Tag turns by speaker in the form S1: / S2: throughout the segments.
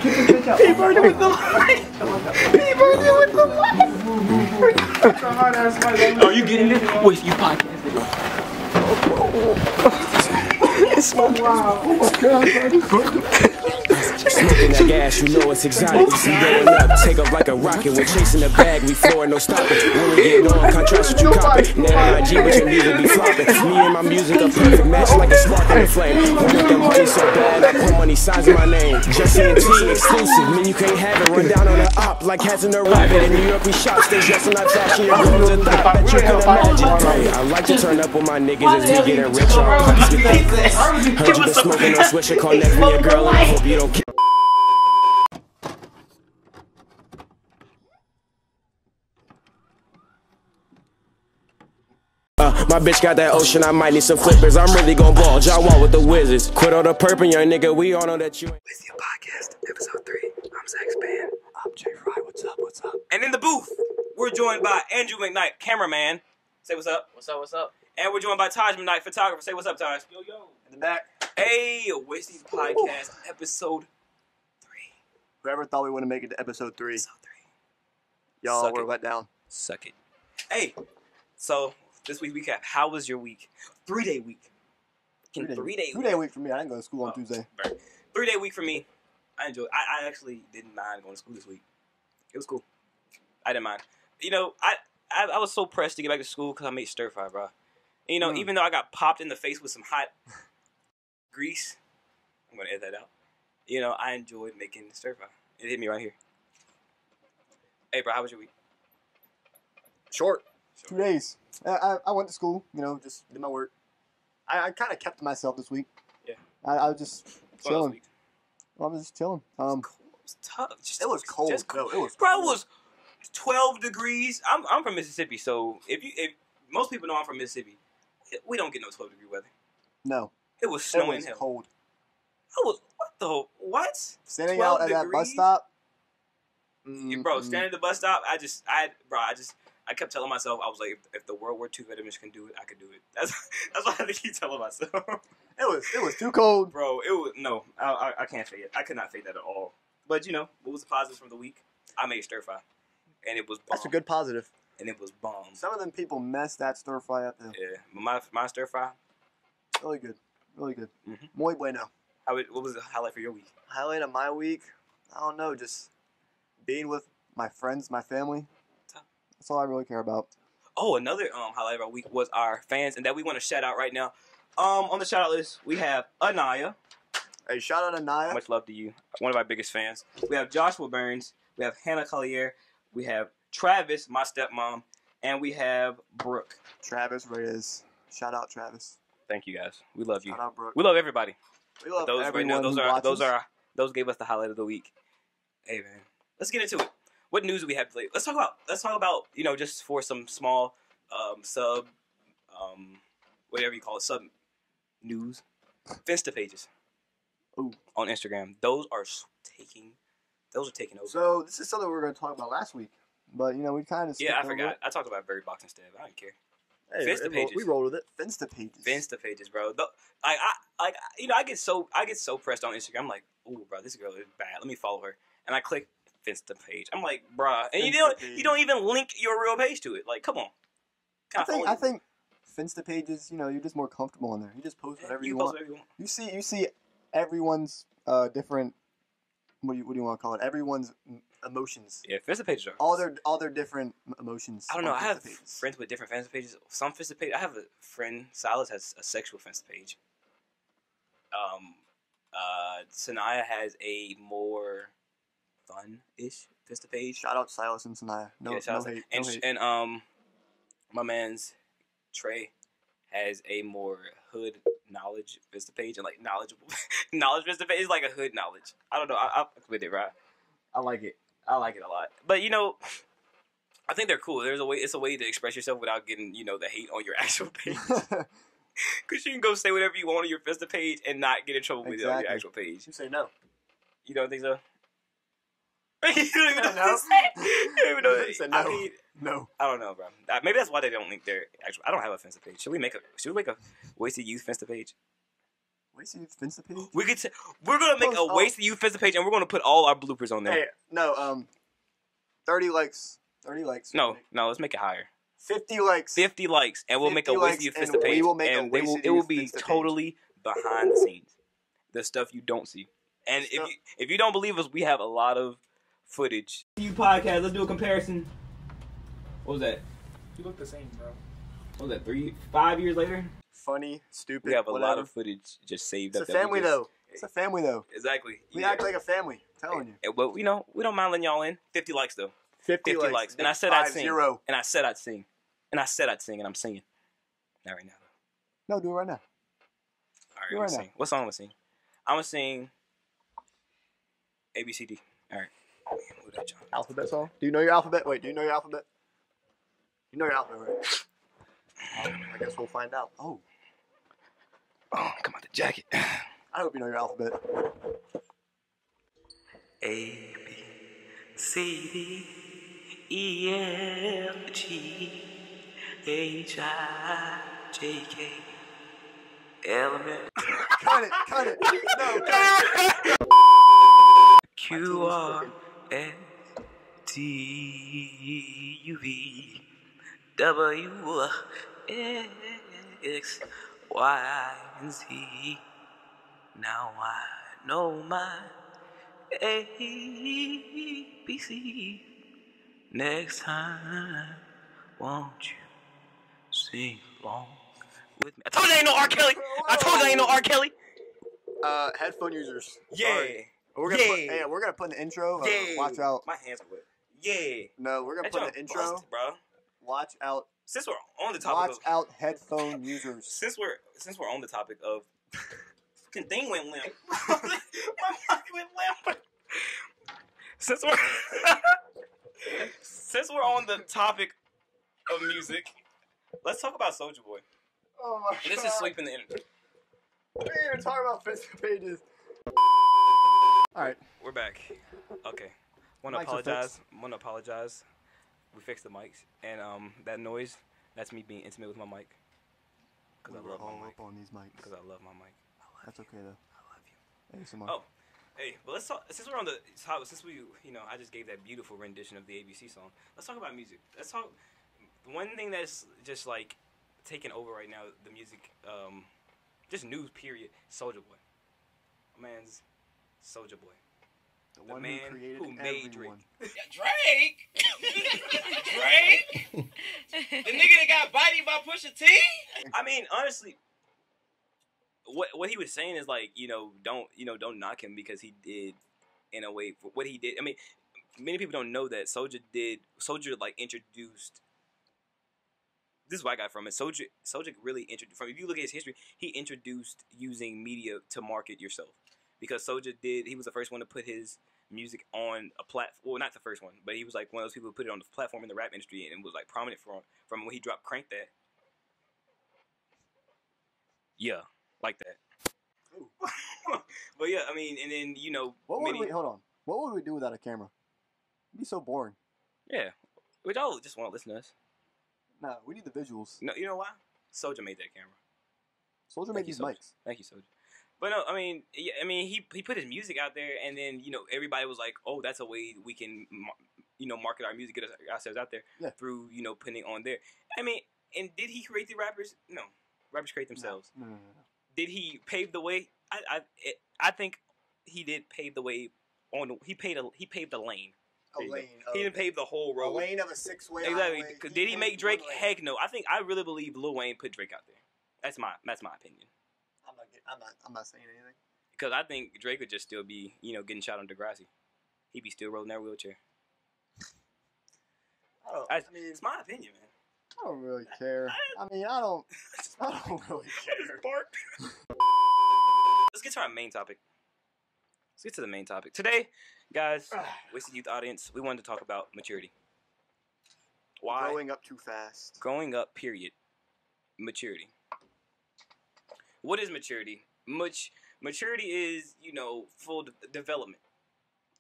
S1: He burned it with the light. He burned it with the light. Are you getting this? Wait, you podcast it. It's so wow. Oh my god.
S2: Smoking that gas, you know it's exotic. We see going up, take off like a rocket. We're chasing the bag, we flooring, no stopping. When we get on, contrast what you copy. Now IG, but your music be flopping. Me and my music a perfect match, like a spark in the flame. Want them money so bad, I put money signs in my name. Jesse and T exclusive, man, you can't have it. Run down on the op like hats in a rabbit. In New York, we shop, stay dressed and not fashion. Your girls a thought that you can imagine. Hey, I like to turn up with my niggas as we getting rich. Our pockets get thick. Heard you been smoking no swisher, call next me a girl, and I hope you don't care. My bitch got that ocean, I might need some flippers. I'm really gon' ball, John Wall with the Wizards. Quit all the purple, young nigga, we all know that you ain't.
S3: With your podcast, episode 3. I'm Zach Span.
S1: I'm Jay Fry, what's up, what's up?
S3: And in the booth, we're joined by Andrew McKnight, cameraman. Say what's up.
S4: What's up, what's up?
S3: And we're joined by Taj McKnight, photographer. Say what's up, Taj.
S4: Yo, yo.
S1: In the back.
S3: Hey, Wasted Podcast, episode 3.
S1: Whoever thought we wouldn't make it to episode 3.
S3: Episode 3.
S1: Y'all
S3: Suck
S1: were
S3: it.
S1: let down.
S3: Suck it. Hey, so this week's recap. How was your week? 3-day week. 3-day
S1: 2 day week for me. I didn't go to school on Tuesday.
S3: 3-day week for me. I enjoyed. I actually didn't mind going to school this week. It was cool. I didn't mind. You know, I was so pressed to get back to school because I made stir fry, bro. And, you know, even though I got popped in the face with some hot grease, I'm gonna edit that out. You know, I enjoyed making stir fry. It hit me right here. Hey, bro, how was your week?
S1: Short. 2 days. I went to school, you know, just did my work. I kind of kept to myself this week.
S3: Yeah.
S1: I was just chilling.
S3: Week?
S1: I was just chilling.
S3: It was tough.
S1: It was cold.
S3: Just cold.
S1: No, it was
S3: bro,
S1: cold.
S3: it was 12 degrees. I'm from Mississippi, so if most people know I'm from Mississippi, we don't get no 12-degree weather.
S1: No.
S3: It was
S1: It
S3: snowing.
S1: was
S3: Hell.
S1: cold.
S3: What?
S1: Standing out at that bus stop.
S3: Yeah, bro, standing at the bus stop, I kept telling myself, I was like, if the World War II veterans can do it, I could do it. That's what I had to keep telling myself.
S1: It was too cold.
S3: Bro, I can't fake it. I could not fake that at all. But, you know, what was the positives from the week? I made stir fry. And it was bomb.
S1: That's a good positive.
S3: And it was bomb.
S1: Some of them people mess that stir fry up though.
S3: Yeah, but my stir fry.
S1: Really good. Really good.
S3: Mm-hmm.
S1: Muy bueno.
S3: What was the highlight for your week?
S1: Highlight of my week? I don't know. Just being with my friends, my family. That's all I really care about.
S3: Oh, another highlight of our week was our fans, and that we want to shout out right now. On the shout out list, we have Anaya.
S1: Hey, shout out to Anaya.
S3: Much love to you. One of our biggest fans. We have Joshua Burns. We have Hannah Collier. We have Travis, my stepmom. And we have Brooke.
S1: Travis Reyes. Shout out, Travis.
S3: Thank you, guys. We love you.
S1: Shout out, Brooke.
S3: We love everybody.
S1: We love
S3: those
S1: everyone
S3: right now,
S1: who watches.
S3: those gave us the highlight of the week. Hey, man. Let's get into it. What news do we have today? Let's talk about, you know, just for some small whatever you call it, sub news. Finsta pages.
S1: Ooh.
S3: On Instagram. Those are taking over.
S1: So this is something we were going to talk about last week, but you know we kind of
S3: I forgot. I talked about Bird Box instead. I don't care.
S1: Hey,
S3: Finsta pages.
S1: We rolled with it. Finsta pages.
S3: Finsta pages, bro. I get so pressed on Instagram. I'm like, ooh, bro, this girl is bad. Let me follow her. And I click Finsta page. I'm like, bruh, and you don't even link your real page to it. Like, come on.
S1: I think Finsta pages, you know, you're just more comfortable in there. You just post whatever you want. You see everyone's different. What do you want to call it? Everyone's emotions.
S3: Yeah, Finsta pages are
S1: all their different emotions.
S3: I don't know. I have friends with different Finsta pages. Some Finsta pages. I have a friend, Silas, has a sexual Finsta page. Sanaya has a more fun-ish Finsta page.
S1: Shout out Silas and Sanaya. No hate.
S3: And my man's Trey has a more hood knowledge Finsta page and like knowledgeable knowledge Finsta page. It's like a hood knowledge. I don't know. I with it, right? I like it. I like it a lot. But you know, I think they're cool. It's a way to express yourself without getting, you know, the hate on your actual page. Because you can go say whatever you want on your Finsta page and not get in trouble with it on your actual page.
S1: You say no.
S3: You don't think so? You don't even know
S1: No.
S3: what to say. You don't even know.
S1: Say no.
S3: I mean,
S1: no.
S3: I don't know, bro. Maybe that's why they don't link their actual. I don't have a Finsta page. Should we make a Wasted Youth Finsta page?
S1: Wasted Youth Finsta page?
S3: We're gonna make a Wasted Youth Finsta page, and we're gonna put all our bloopers on there.
S1: Hey, no, 30 likes. 30 likes.
S3: No, let's make it higher.
S1: 50 likes.
S3: 50 likes, and we'll make a Wasted Youth Finsta page.
S1: We will make
S3: and it will be totally behind the scenes. The stuff you don't see. And if you don't believe us, we have a lot of footage. You podcast, let's do a comparison. What was that?
S4: You look the same, bro.
S3: What was that, 5 years later?
S1: Funny, stupid,
S3: We have a
S1: whatever.
S3: lot of footage just saved up.
S1: It's a family, though. It's a family, though.
S3: Exactly.
S1: We act like a family. I'm telling you.
S3: But, we don't mind letting y'all in. 50 likes, though.
S1: 50 likes.
S3: And I said I'd sing.
S1: 0.
S3: And I said I'd sing. And I said I'd sing, and I'm singing. Not right now, though.
S1: No, do it right now.
S3: All right, I'm gonna sing. What song am I gonna sing? I'm gonna sing ABCD. All right. Move that, John.
S1: Alphabet song? Do you know your alphabet? Wait, do you know your alphabet? You know your alphabet, right? I guess we'll find out. Oh,
S3: come on, the jacket.
S1: I hope you know your alphabet.
S3: A, B, C, D, E, F, G, H, I, J, K, L, M, N.
S1: Cut it. No, cut it.
S3: Q, R, S, T, U, V, W, X, Y, and Z. Now I know my A, B, C. Next time, won't you sing along with me? I told you I ain't no R. Kelly.
S1: Headphone users.
S3: Yeah.
S1: Sorry. We're gonna put in the intro. Watch out.
S3: My hands are wet. Yeah.
S1: No, we're gonna put in the intro.
S3: Busted, bro.
S1: Watch out.
S3: Since we're on the topic
S1: Watch out, headphone users.
S3: Since we're on the topic of fucking thing went limp. My mic went limp. Since we're on the topic of music, let's talk about Soulja Boy.
S1: Oh my god.
S3: This is sweeping the internet.
S1: We ain't even talking about Facebook pages. Alright.
S3: We're back. Okay. Wanna apologize. We fixed the mics. And that noise, that's me being intimate with my mic. Because I love my mic.
S1: Up on these mics.
S3: Because I love my mic.
S1: That's okay though.
S3: I love you.
S1: ASMR.
S3: Oh. Hey, but let's talk, since we're on the topic, since I just gave that beautiful rendition of the ABC song, let's talk about music. Let's talk, one thing that's just like taking over right now, the music, just news period, Soulja Boy. My man's Soulja Boy.
S1: The man who made Drake.
S3: Drake? Drake? The nigga that got bodied by Pusha T? I mean, honestly, what he was saying is like, don't knock him because he did, in a way, for what he did. I mean, many people don't know that Soulja like introduced. This is what I got from it. Soulja really introduced. If you look at his history, he introduced using media to market yourself. Because Soulja he was the first one to put his music on a platform. Well, not the first one, but he was like one of those people who put it on the platform in the rap industry and was like prominent from when he dropped Crank That. Yeah, like that. But yeah, I mean, and then
S1: hold on. What would we do without a camera? It'd be so boring.
S3: Yeah, we all just want to listen to us.
S1: Nah, we need the visuals.
S3: No, you know why? Soulja made that camera.
S1: Soulja made these mics.
S3: Thank you, Soulja. But no, I mean, he put his music out there, and then everybody was like, "Oh, that's a way we can, market our music, get ourselves out there through putting it on there." I mean, and did he create the rappers? No, rappers create themselves.
S1: No.
S3: Did he pave the way? I think he did pave the way. He paved a lane. He didn't pave the whole road.
S1: A lane of a 6-way.
S3: Exactly. Did he make Drake? Heck no. I really believe Lil Wayne put Drake out there. That's my opinion.
S1: I'm not saying anything.
S3: Because I think Drake would just still be, getting shot on Degrassi. He'd be still rolling that wheelchair. It's my opinion, man.
S1: I don't really care. I don't really care.
S3: Let's get to our main topic. Let's get to the main topic. Today, guys, Wasted Youth audience, we wanted to talk about maturity. Why?
S1: Growing up too fast.
S3: Growing up, period. Maturity. What is maturity? Maturity is, full development.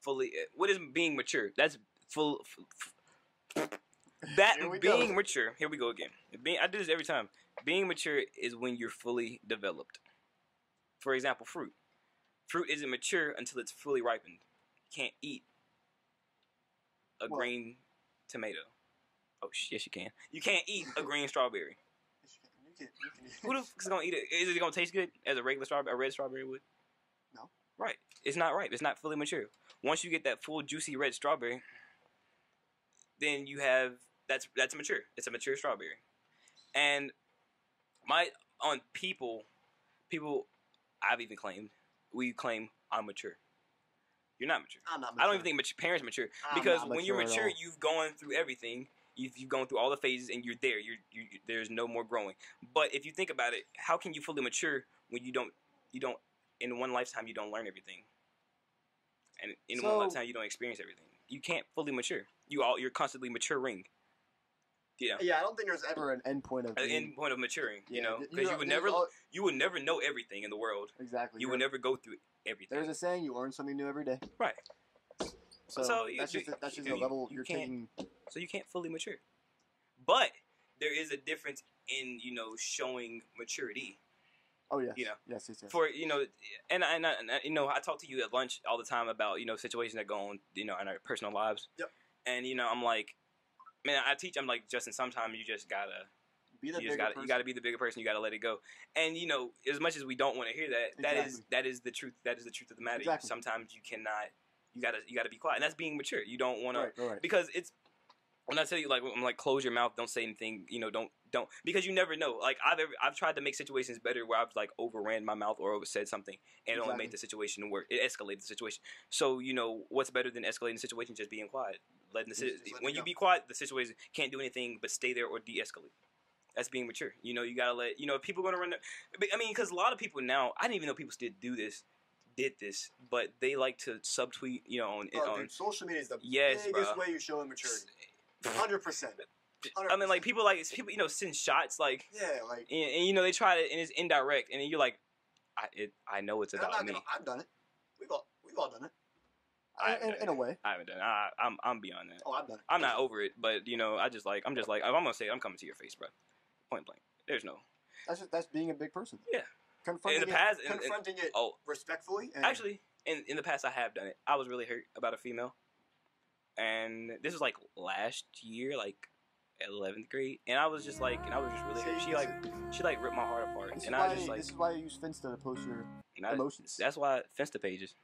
S3: What is being mature? That's full. Being mature. Here we go again. I do this every time. Being mature is when you're fully developed. For example, fruit. Fruit isn't mature until it's fully ripened. You can't eat a green tomato. Oh, yes, you can. You can't eat a green strawberry.
S1: You can.
S3: Who the fuck is gonna eat it? Is it gonna taste good as a regular strawberry, a red strawberry would?
S1: No.
S3: Right. It's not ripe. It's not fully mature. Once you get that full juicy red strawberry, then you have that's mature. It's a mature strawberry. And people I've even claimed, we claim I'm mature. You're not mature.
S1: I'm not mature.
S3: I don't even think parents mature because when you're mature, you've gone through everything. You've gone through all the phases and you're there. There's no more growing. But if you think about it, how can you fully mature when you don't in one lifetime you don't learn everything, and in one lifetime you don't experience everything. You can't fully mature. You're constantly maturing. Yeah.
S1: Yeah, I don't think there's ever an end point of
S3: maturing.
S1: Yeah,
S3: you know, because you would never know everything in the world.
S1: Exactly.
S3: You would never go through everything.
S1: There's a saying: you learn something new every day.
S3: Right.
S1: So that's just the level you're taking.
S3: So you can't fully mature, but there is a difference in showing maturity.
S1: Oh yes. Yes.
S3: For and I talk to you at lunch all the time about situations that go on in our personal lives.
S1: Yep.
S3: And I'm like, man, I teach. I'm like, Justin. Sometimes you just gotta
S1: be the
S3: you gotta be the bigger person. You gotta let it go. And as much as we don't want to hear that, that is the truth. That is the truth of the matter.
S1: Exactly.
S3: Sometimes you cannot. You gotta be quiet, and that's being mature. You don't want to
S1: right.
S3: because it's when I tell you I'm like close your mouth, don't say anything. Don't because you never know. Like I've tried to make situations better where I've like overran my mouth or over said something and it only made the situation worse. It escalated the situation. So what's better than escalating the situation? Just being quiet, when you be quiet, the situation can't do anything but stay there or de-escalate. That's being mature. You gotta let people gonna run. I mean, because a lot of people now, I didn't even know people still did this, but they like to subtweet, on
S1: dude, social media is the biggest way you show immaturity. 100%.
S3: I mean, like people send shots like
S1: like
S3: and they try to and it's indirect and then you're like, I know it's about me.
S1: I've done it. We've all done it. In a way.
S3: I haven't done it. I'm beyond that.
S1: Oh, I've done it.
S3: I'm not over it, but I'm just like if I'm gonna say it, I'm coming to your face, bro. Point blank. There's no.
S1: That's being a big person.
S3: Yeah.
S1: Confronting it respectfully. And
S3: actually, in the past, I have done it. I was really hurt about a female, and this was like last year, like 11th grade, and I was just really hurt. She ripped my heart apart, and I was just like,
S1: this is why I use Finsta to post your emotions.
S3: That's why Finsta pages.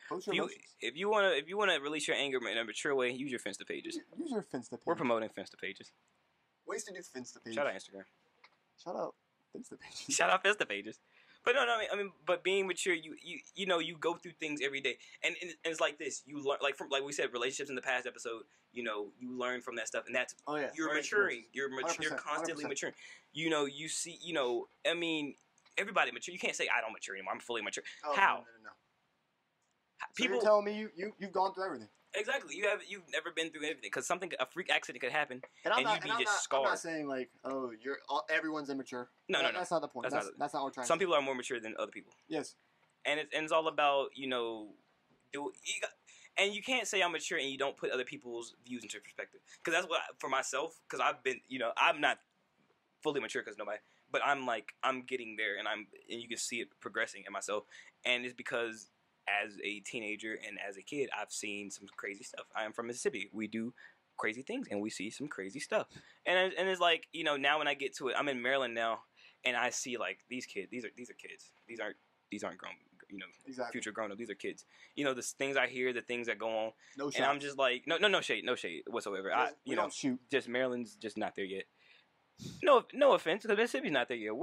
S1: Post your emotions.
S3: If you wanna release your anger in a mature way, use your Finsta pages.
S1: Use your Finsta pages.
S3: We're promoting Finsta pages.
S1: Ways to do Finsta pages.
S3: Shout out Instagram.
S1: Shout out Finsta pages.
S3: Shout out Finsta pages. But no, I mean, but being mature, you go through things every day, and it's like this. You learn, like we said, relationships in the past episode. You learn from that stuff, and that's you're maturing. You're constantly 100%. Maturing. You see, I mean, everybody mature. You can't say I don't mature anymore. I'm fully mature.
S1: Oh,
S3: How?
S1: No.
S3: People
S1: you're telling me you've gone through everything.
S3: Exactly. You've never been through everything because a freak accident could happen,
S1: and
S3: you'd be just scarred.
S1: I'm not saying like, everyone's immature.
S3: No.
S1: That's not the point. That's not what we're trying.
S3: Some people are more mature than other people.
S1: Yes.
S3: And it's all about and you can't say I'm mature and you don't put other people's views into perspective. Because that's what for myself. Because I've been I'm not fully mature because nobody, but I'm getting there and you can see it progressing in myself, and it's because as a teenager and as a kid, I've seen some crazy stuff. I am from Mississippi. We do crazy things, and we see some crazy stuff. And it's like, now when I get to it, I'm in Maryland now, and I see like these kids. These are kids. These aren't grown.
S1: Exactly.
S3: Future grown up. These are kids. The things I hear, the things that go on,
S1: no shade.
S3: And I'm just like, no shade whatsoever.
S1: We don't shoot.
S3: Just Maryland's just not there yet. No offense, because Mississippi's not there yet.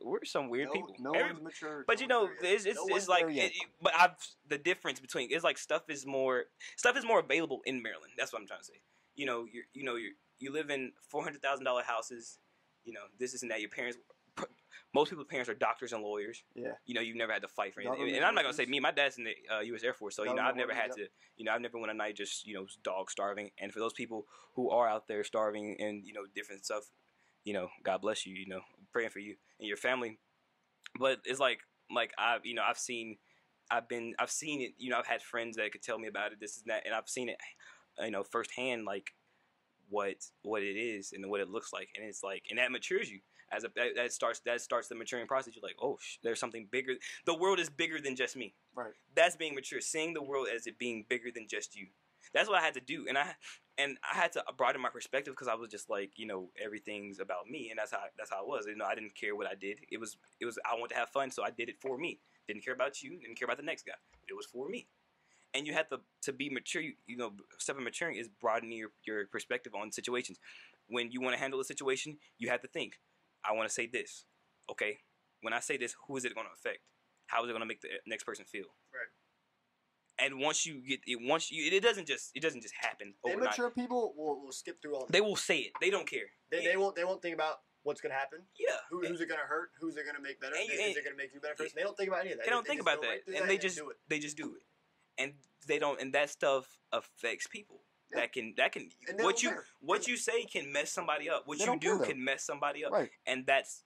S3: We're some weird people.
S1: No one's mature.
S3: But it's like the difference between it's like stuff is more available in Maryland. That's what I'm trying to say. You live in $400,000 houses. This isn't that. Your parents, most people's parents are doctors and lawyers.
S1: Yeah.
S3: You've never had to fight for anything. And I'm not gonna say me. My dad's in the U.S. Air Force, so I've never had to. I've never went a night just dog starving. And for those people who are out there starving and different stuff. God bless you. I'm praying for you and your family. But it's like I've seen it. I've had friends that could tell me about it. This and that, and I've seen it, firsthand. Like what it is and what it looks like, and it's like, and that matures you. that starts the maturing process. You're like, oh, there's something bigger. The world is bigger than just me.
S1: Right.
S3: That's being mature. Seeing the world as it being bigger than just you. That's what I had to do, and I had to broaden my perspective because I was just like, everything's about me, and that's how I was. I didn't care what I did. It was I wanted to have fun, so I did it for me. Didn't care about you. Didn't care about the next guy. It was for me. And you have to be mature. Step of maturing is broadening your perspective on situations. When you want to handle a situation, you have to think, I want to say this. Okay, when I say this, who is it going to affect? How is it going to make the next person feel?
S1: Right.
S3: And once you get it, it doesn't just happen overnight.
S1: Immature people will skip through all that.
S3: They will say it. They don't care.
S1: They won't think about what's going to happen.
S3: Yeah.
S1: Who's it going to hurt? Who's it going to make better? Is it going to make you better person? They don't think about any of that.
S3: They don't think about that, and they just do it. And they don't. And that stuff affects people. Yeah. That can what you say can mess somebody up. What you do can mess somebody up.
S1: Right.
S3: And that's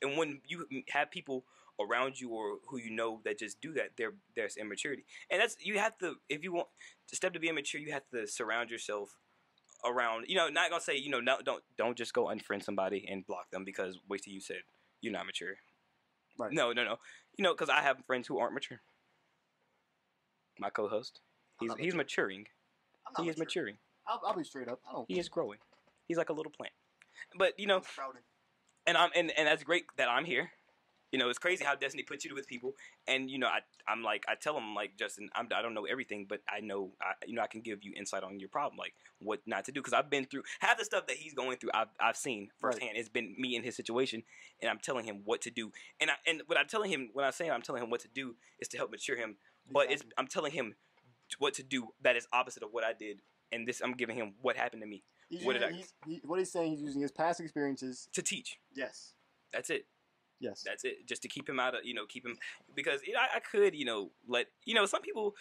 S3: and when you have people around you or who that just do that, there's immaturity. And that's, you have to, if you want to step to be immature, you have to surround yourself around, not gonna say, don't just go unfriend somebody and block them because wait till you said you're not mature. Right. No. Because I have friends who aren't mature. My co-host, he's maturing. He is maturing.
S1: I'll be straight up.
S3: He is growing. He's like a little plant. But and that's great that I'm here. It's crazy how destiny puts you with people, and I tell them, like, Justin, I don't know everything, but I know I can give you insight on your problem, like what not to do, because I've been through half the stuff that he's going through. I've seen firsthand. Right. It's been me in his situation, and I'm telling him what to do. And what I'm telling him what to do is to help mature him, but I'm telling him what to do that is opposite of what I did, and this I'm giving him what happened to me.
S1: What he's saying, he's using his past experiences
S3: to teach.
S1: Yes,
S3: that's it.
S1: Yes,
S3: that's it. Just to keep him out of, keep him, because I could, let, some people.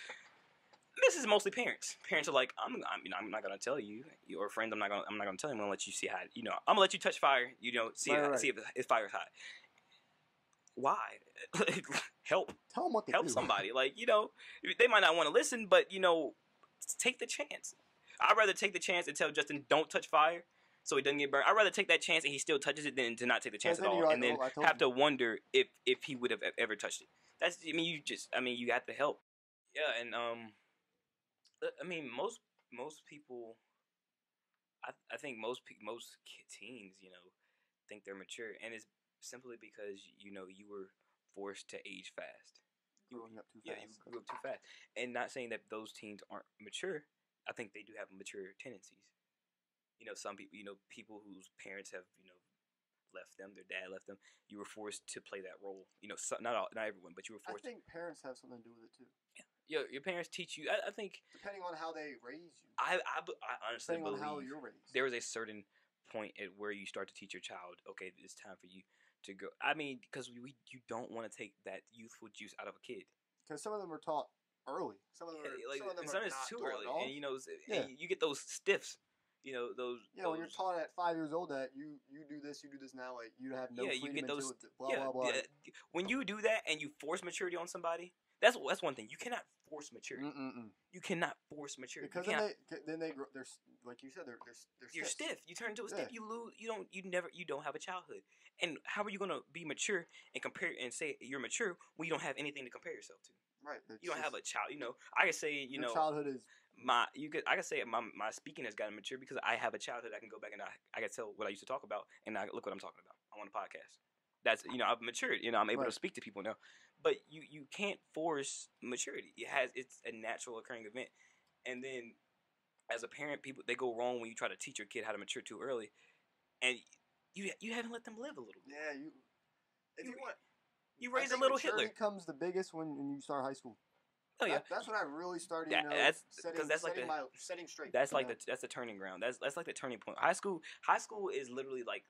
S3: This is mostly parents. Parents are like, I'm not gonna tell you, or friends. I'm not gonna tell you. I'm gonna let you see how. I'm gonna let you touch fire. See if fire's hot. Why? Help.
S1: Tell them what to
S3: help
S1: do.
S3: Somebody. Like, they might not want to listen, but take the chance. I'd rather take the chance and tell Justin, don't touch fire, so he doesn't get burned. I'd rather take that chance and he still touches it than to not take the chance at all, and then have to wonder if he would have ever touched it. That's, you have to help. Yeah, and most people, I think most teens, think they're mature, and it's simply because you were forced to age fast.
S1: Growing up too fast.
S3: Yeah, you grew up too fast, and not saying that those teens aren't mature. I think they do have mature tendencies. Some people, people whose parents have, left them, their dad left them. You were forced to play that role. Not everyone, but you were forced.
S1: I think parents have something to do with it too.
S3: Yeah, your parents teach you. I think
S1: depending on how they raise you.
S3: I honestly believe
S1: on how you're raised.
S3: There is a certain point at where you start to teach your child. Okay, it's time for you to go. Because you don't want to take that youthful juice out of a kid.
S1: Because some of them are taught early. Some of them are not
S3: too early,
S1: and
S3: you get those stiffs. Those.
S1: Yeah, when you're taught at 5 years old that you do this now, like you have no freedom
S3: you get those.
S1: Blah blah blah.
S3: Yeah. When you do that and you force maturity on somebody, that's one thing. You cannot force maturity. You cannot force maturity.
S1: Because then they grow. They're like you said. They're
S3: You're stiff. You turn into a stiff. You lose. You don't have a childhood. And how are you gonna be mature and compare and say you're mature when you don't have anything to compare yourself to?
S1: Right.
S3: You don't have a child. I could say
S1: your childhood is.
S3: I could say my speaking has gotten mature because I have a childhood. I can go back and I can tell what I used to talk about, and I look what I'm talking about. I'm on a podcast. That's I've matured. I'm able to speak to people now. But you can't force maturity. It's a natural occurring event. And then as a parent, people they go wrong when you try to teach your kid how to mature too early, and you haven't let them live a little bit.
S1: Yeah,
S3: you raise a little Hitler.
S1: Becomes the biggest when you start high school.
S3: Oh yeah,
S1: that's when I really started. Setting straight.
S3: That's that's the turning ground. That's like the turning point. High school is literally like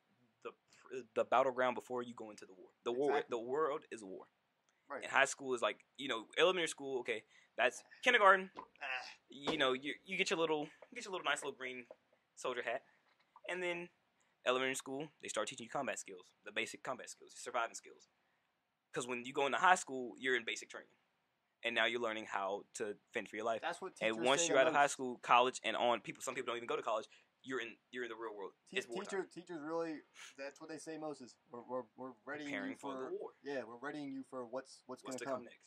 S3: the battleground before you go into the war. The world is a war. Right. And high school is like elementary school. Okay, that's kindergarten. You get your little nice little green soldier hat, and then elementary school they start teaching you combat skills, the basic combat skills, surviving skills. Because when you go into high school, you're in basic training. And now you're learning how to fend for your life.
S1: That's what teachers
S3: And once you're out of high school, college, and on, some people don't even go to college. you're in the real world. It's wartime.
S1: Teachers really, that's what they say most is we're readying
S3: Preparing
S1: you for
S3: the war.
S1: Yeah, we're readying you for what's going to come
S3: next.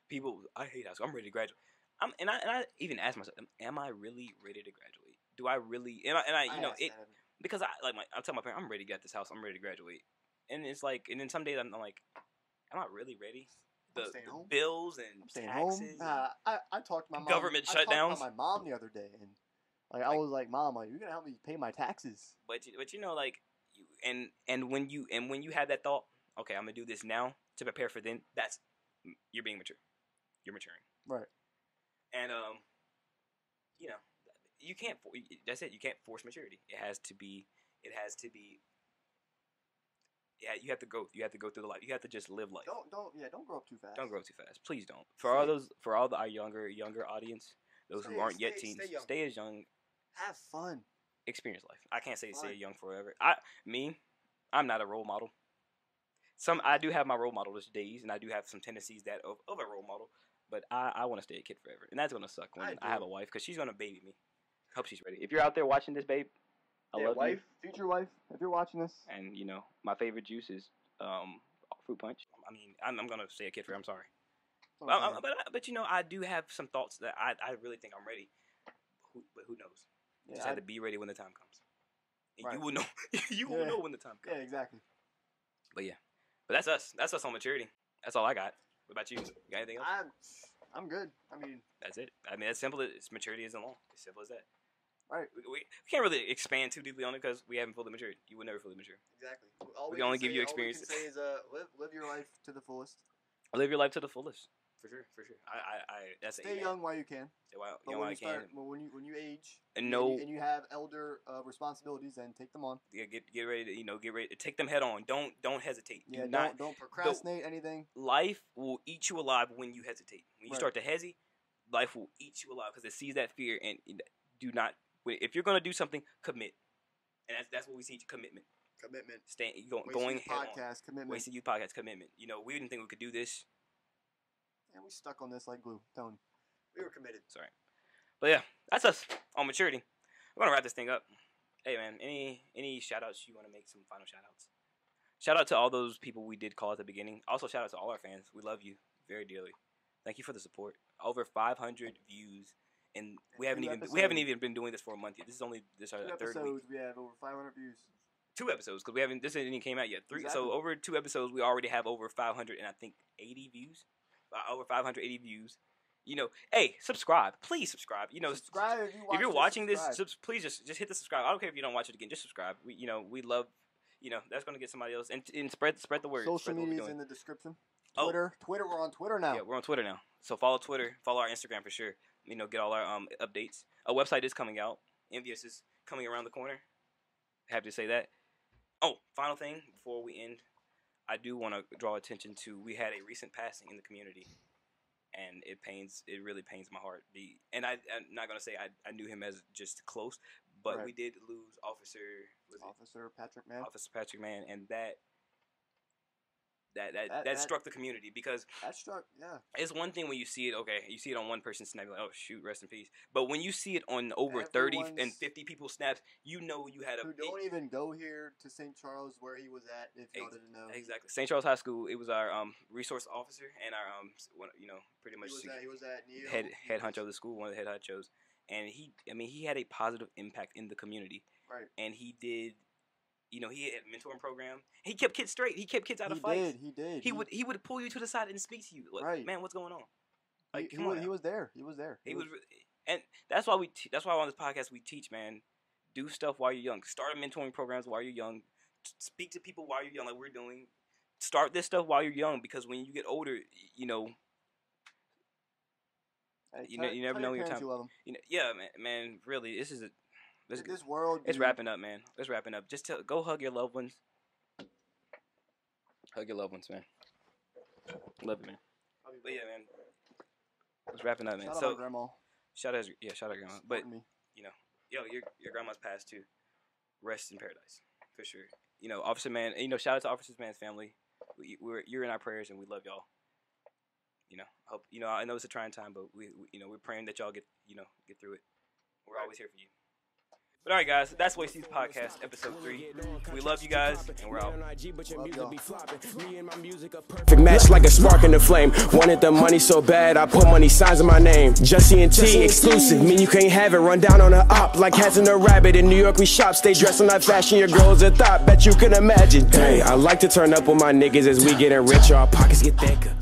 S3: People, I hate high school. I'm ready to graduate. I even ask myself, am I really ready to graduate? Do I really? Because I tell my parents, I'm ready to get out this house. I'm ready to graduate. And it's like, and then some days I'm like, am I really ready? The bills and taxes.
S1: I talked to my mom.
S3: Government shutdowns.
S1: I talked to my mom the other day, and I was like, Mom, you're gonna help me pay my taxes.
S3: But when you have that thought, okay, I'm gonna do this now to prepare for then. That's you're being mature. You're maturing.
S1: Right.
S3: And you can't. That's it. You can't force maturity. It has to be. Yeah, you have to go. You have to go through the life. You have to just live life.
S1: Don't grow up too fast.
S3: Don't grow up too fast. Please don't. For all our younger audience, those who aren't yet teens, stay as young.
S1: Have fun.
S3: Experience life. I can't say stay young forever. I'm not a role model. I do have my role model days, and I do have some tendencies of a role model. But I want to stay a kid forever, and that's gonna suck when I have a wife because she's gonna baby me. Hope she's ready. If you're out there watching this, babe, I love you.
S1: Future wife, if you're watching this.
S3: And my favorite juice is fruit punch. I mean, I'm gonna say a kid forever. I'm sorry. But I do have some thoughts that I really think I'm ready. But who knows? You just have to be ready when the time comes. And you will know. You will know when the time comes.
S1: Yeah, exactly.
S3: But yeah, but that's us. That's us on maturity. That's all I got. What about you? You got anything else?
S1: I'm good. I mean,
S3: that's it. I mean, that's simple. Maturity isn't long. As simple as that.
S1: Right.
S3: We can't really expand too deeply on it because we haven't fully matured. You will never fully mature.
S1: Exactly.
S3: We can only give you experience.
S1: All we can say is live your life to the fullest.
S3: Live your life to the fullest. For sure. That's
S1: Stay young while you can.
S3: Stay young while you can.
S1: When you age
S3: and
S1: you have elder responsibilities, then take them on.
S3: Yeah, get ready to take them head on. Don't hesitate.
S1: Yeah, don't procrastinate anything.
S3: Life will eat you alive when you hesitate. When you start to hesitate, life will eat you alive because it sees that fear and do not. If you're gonna do something, commit, and that's what we teach: commitment. Going head on.
S1: Commitment.
S3: Wasted Youth podcast commitment. We didn't think we could do this.
S1: And we stuck on this like glue. Telling you, we were committed.
S3: Sorry, but yeah, that's us on maturity. We're gonna wrap this thing up. Hey man, any shout outs you want to make? Some final shout outs. Shout out to all those people we did call at the beginning. Also shout out to all our fans. We love you very dearly. Thank you for the support. Over 500 views. And we haven't even been doing this for a month yet. This is our third week.
S1: We have over 500 views.
S3: 2 episodes because this hasn't even came out yet. 3.
S1: Exactly.
S3: So over 2 episodes, we already have over 500 and I think 80 views. Over 580 views. Hey, subscribe. Please subscribe.
S1: Subscribe
S3: if you're watching this, please just hit the subscribe. I don't care if you don't watch it again. Just subscribe. We love. That's gonna get somebody else and spread the word.
S1: Social media is in the description. Twitter. We're on Twitter now.
S3: Yeah, we're on Twitter now. So follow Twitter. Follow our Instagram for sure. Get all our updates. Our website is coming out. Envious is coming around the corner. Happy to say that. Oh, final thing before we end, I do want to draw attention to we had a recent passing in the community, and it really pains my heart. I'm not gonna say I knew him as just close, but we did lose Officer
S1: Patrick Mann.
S3: Officer Patrick Mann, and that struck the community because it's one thing when you see it. Okay, you see it on one person's snap, you're like, oh shoot, rest in peace. But when you see it on over 30 and 50 people's snaps, you had
S1: who don't even go here to St. Charles where he was at. If y'all didn't know,
S3: exactly. St. Charles High School. It was our resource officer and our pretty much
S1: he was at Neil.
S3: head honcho of the school, one of the head honchos, and he had a positive impact in the community.
S1: Right.
S3: And he did. He had a mentoring program. He kept kids straight. He kept kids out of fights.
S1: He did.
S3: He would pull you to the side and speak to you. Like, right. Man, what's going on? Like,
S1: he was there. He was there.
S3: And that's why that's why on this podcast we teach, man. Do stuff while you're young. Start mentoring programs while you're young. Speak to people while you're young, like we're doing. Start this stuff while you're young because when you get older, you never know your time.
S1: You love them.
S3: Yeah, man. Really, this
S1: world.
S3: It's wrapping up, man. It's wrapping up. Just go hug your loved ones. Hug your loved ones, man. Love you, man. But yeah, man. It's wrapping up, man.
S1: Shout out grandma.
S3: Shout out grandma. But your grandma's passed too. Rest in paradise, for sure. Officer Man. Shout out to Officer Man's family. You're in our prayers, and we love y'all. Hope I know it's a trying time, but we're praying that y'all get through it. We're always here for you. But all right, guys, that's Way Sees Podcast, episode 3. We love you guys, and we're out.
S2: Perfect match like a spark in the flame. Wanted the money so bad, I put money signs in my name. Jussie and T, exclusive, mean you can't have it. Run down on a op like hats in a rabbit. In New York we shop, stay dressed in that fashion. Your girl's a thought, bet you can imagine. Hey, I like to turn up with my niggas as we getting richer, our pockets get thicker.